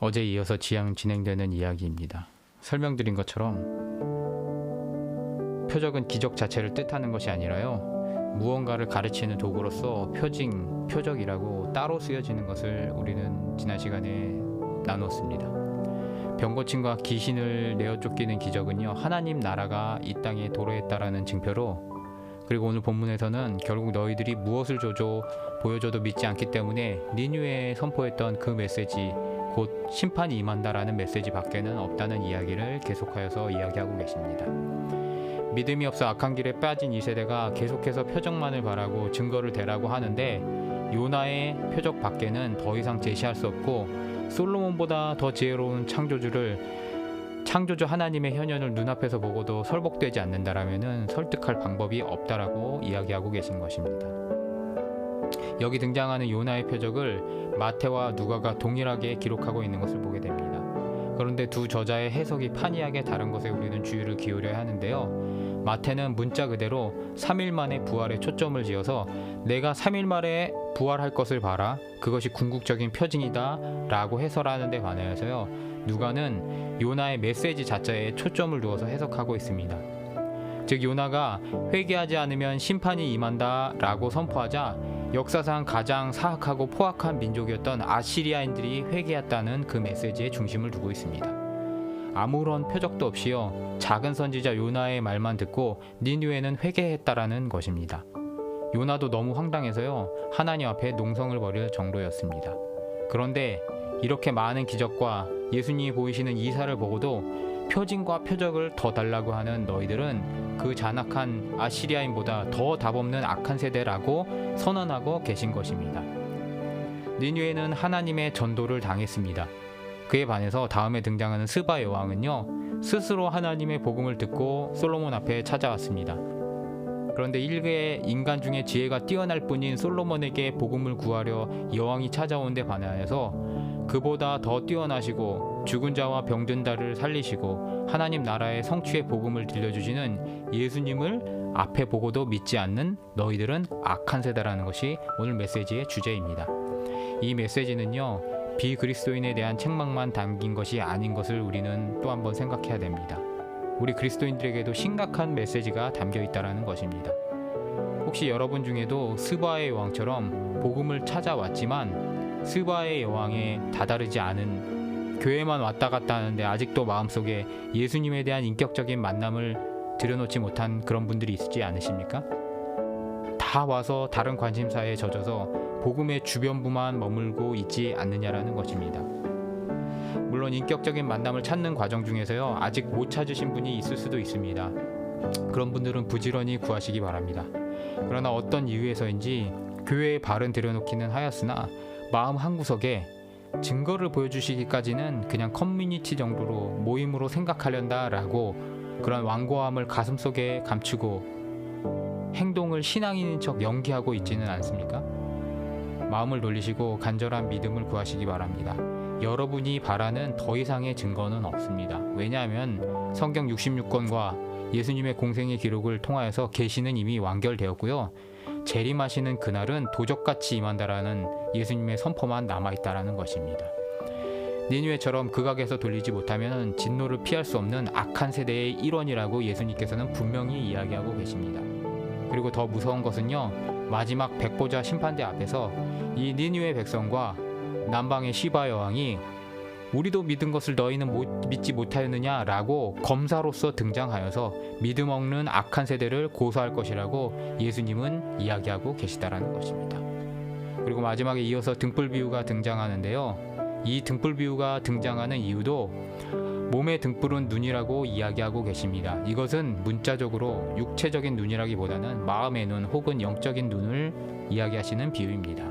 어제 이어서 진행되는 이야기입니다. 설명드린 것처럼 표적은 기적 자체를 뜻하는 것이 아니라요, 무언가를 가르치는 도구로서 표징, 표적이라고 따로 쓰여지는 것을 우리는 지난 시간에 나눴습니다. 병고침과 귀신을 내어 쫓기는 기적은요, 하나님 나라가 이 땅에 도래했다라는 증표로, 그리고 오늘 본문에서는 결국 너희들이 무엇을 보여줘도 믿지 않기 때문에 니느웨에 선포했던 그 메시지, 곧 심판이 임한다라는 메시지 밖에는 없다는 이야기를 계속하여서 이야기하고 계십니다. 믿음이 없어 악한 길에 빠진 이 세대가 계속해서 표적만을 바라고 증거를 대라고 하는데, 요나의 표적 밖에는 더 이상 제시할 수 없고, 솔로몬보다 더 지혜로운 창조주 하나님의 현현을 눈앞에서 보고도 설복되지 않는다라면은 설득할 방법이 없다라고 이야기하고 계신 것입니다. 여기 등장하는 요나의 표적을 마태와 누가가 동일하게 기록하고 있는 것을 보게 됩니다. 그런데 두 저자의 해석이 판이하게 다른 것에 우리는 주의를 기울여야 하는데요, 마태는 문자 그대로 3일 만에 부활에 초점을 지어서 내가 3일 만에 부활할 것을 봐라, 그것이 궁극적인 표징이다 라고 해설하는 데 반하여서요, 누가는 요나의 메시지 자체에 초점을 두어서 해석하고 있습니다. 즉, 요나가 회개하지 않으면 심판이 임한다 라고 선포하자 역사상 가장 사악하고 포악한 민족이었던 아시리아인들이 회개했다는 그 메시지에 중심을 두고 있습니다. 아무런 표적도 없이요, 작은 선지자 요나의 말만 듣고 니느웨는 회개했다라는 것입니다. 요나도 너무 황당해서요, 하나님 앞에 농성을 벌일 정도였습니다. 그런데 이렇게 많은 기적과 예수님이 보이시는 이사를 보고도 표징과 표적을 더 달라고 하는 너희들은 그 잔악한 아시리아인보다 더 답없는 악한 세대라고 선언하고 계신 것입니다. 니느웨는 하나님의 전도를 당했습니다. 그에 반해서 다음에 등장하는 스바 여왕은요, 스스로 하나님의 복음을 듣고 솔로몬 앞에 찾아왔습니다. 그런데 일개의 인간 중에 지혜가 뛰어날 뿐인 솔로몬에게 복음을 구하려 여왕이 찾아온 데 반하여서 그보다 더 뛰어나시고 죽은 자와 병든 자를 살리시고 하나님 나라의 성취의 복음을 들려주시는 예수님을 앞에 보고도 믿지 않는 너희들은 악한 세대라는 것이 오늘 메시지의 주제입니다. 이 메시지는요, 비그리스도인에 대한 책망만 담긴 것이 아닌 것을 우리는 또 한번 생각해야 됩니다. 우리 그리스도인들에게도 심각한 메시지가 담겨 있다는 것입니다. 혹시 여러분 중에도 스바의 여왕처럼 복음을 찾아왔지만 스바의 여왕에 다다르지 않은, 교회만 왔다 갔다 하는데 아직도 마음속에 예수님에 대한 인격적인 만남을 들여놓지 못한 그런 분들이 있지 않으십니까? 다 와서 다른 관심사에 젖어서 복음의 주변부만 머물고 있지 않느냐라는 것입니다. 물론 인격적인 만남을 찾는 과정 중에서요, 아직 못 찾으신 분이 있을 수도 있습니다. 그런 분들은 부지런히 구하시기 바랍니다. 그러나 어떤 이유에서인지 교회에 발은 들여놓기는 하였으나 마음 한구석에 증거를 보여주시기까지는 그냥 커뮤니티 정도로 모임으로 생각하련다 라고 그런 완고함을 가슴속에 감추고 행동을 신앙인인 척 연기하고 있지는 않습니까? 마음을 돌리시고 간절한 믿음을 구하시기 바랍니다. 여러분이 바라는 더 이상의 증거는 없습니다. 왜냐하면 성경 66권과 예수님의 공생의 기록을 통하여서 계시는 이미 완결되었고요, 재림하시는 그날은 도적같이 임한다라는 예수님의 선포만 남아있다라는 것입니다. 니느웨처럼 극악에서 돌리지 못하면 진노를 피할 수 없는 악한 세대의 일원이라고 예수님께서는 분명히 이야기하고 계십니다. 그리고 더 무서운 것은요, 마지막 백보자 심판대 앞에서 이 니느웨 백성과 남방의 시바 여왕이 우리도 믿은 것을 너희는 믿지 못하였느냐 라고 검사로서 등장하여서 믿음 없는 악한 세대를 고소할 것이라고 예수님은 이야기하고 계시다라는 것입니다. 그리고 마지막에 이어서 등불 비유가 등장하는데요, 이 등불 비유가 등장하는 이유도 몸의 등불은 눈이라고 이야기하고 계십니다. 이것은 문자적으로 육체적인 눈이라기보다는 마음의 눈 혹은 영적인 눈을 이야기하시는 비유입니다.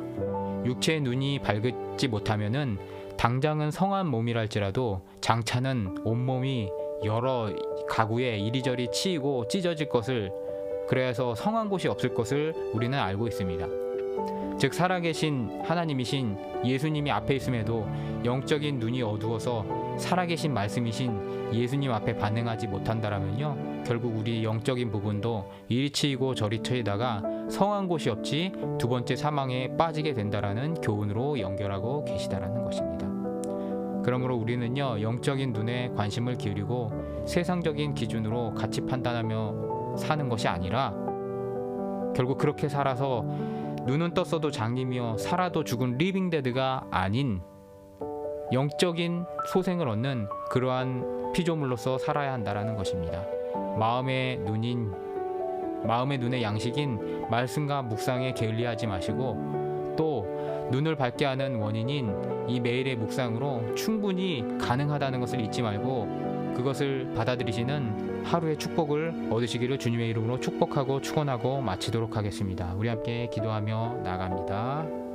육체의 눈이 밝지 못하면은 당장은 성한 몸이랄지라도 장차는 온몸이 여러 가구에 이리저리 치이고 찢어질 것을, 그래서 성한 곳이 없을 것을 우리는 알고 있습니다. 즉, 살아계신 하나님이신 예수님이 앞에 있음에도 영적인 눈이 어두워서 살아계신 말씀이신 예수님 앞에 반응하지 못한다라면요, 결국 우리 영적인 부분도 이리 치이고 저리 치이다가 성한 곳이 없이 두 번째 사망에 빠지게 된다라는 교훈으로 연결하고 계시다라는 것입니다. 그러므로 우리는요, 영적인 눈에 관심을 기울이고 세상적인 기준으로 가치 판단하며 사는 것이 아니라 결국 그렇게 살아서 눈은 떴어도 장님이여 살아도 죽은 리빙데드가 아닌 영적인 소생을 얻는 그러한 피조물로서 살아야 한다라는 것입니다. 마음의 눈의 양식인 말씀과 묵상에 게을리하지 마시고, 또 눈을 밝게 하는 원인인 이 매일의 묵상으로 충분히 가능하다는 것을 잊지 말고 그것을 받아들이시는 하루의 축복을 얻으시기를 주님의 이름으로 축복하고 축원하고 마치도록 하겠습니다. 우리 함께 기도하며 나아갑니다.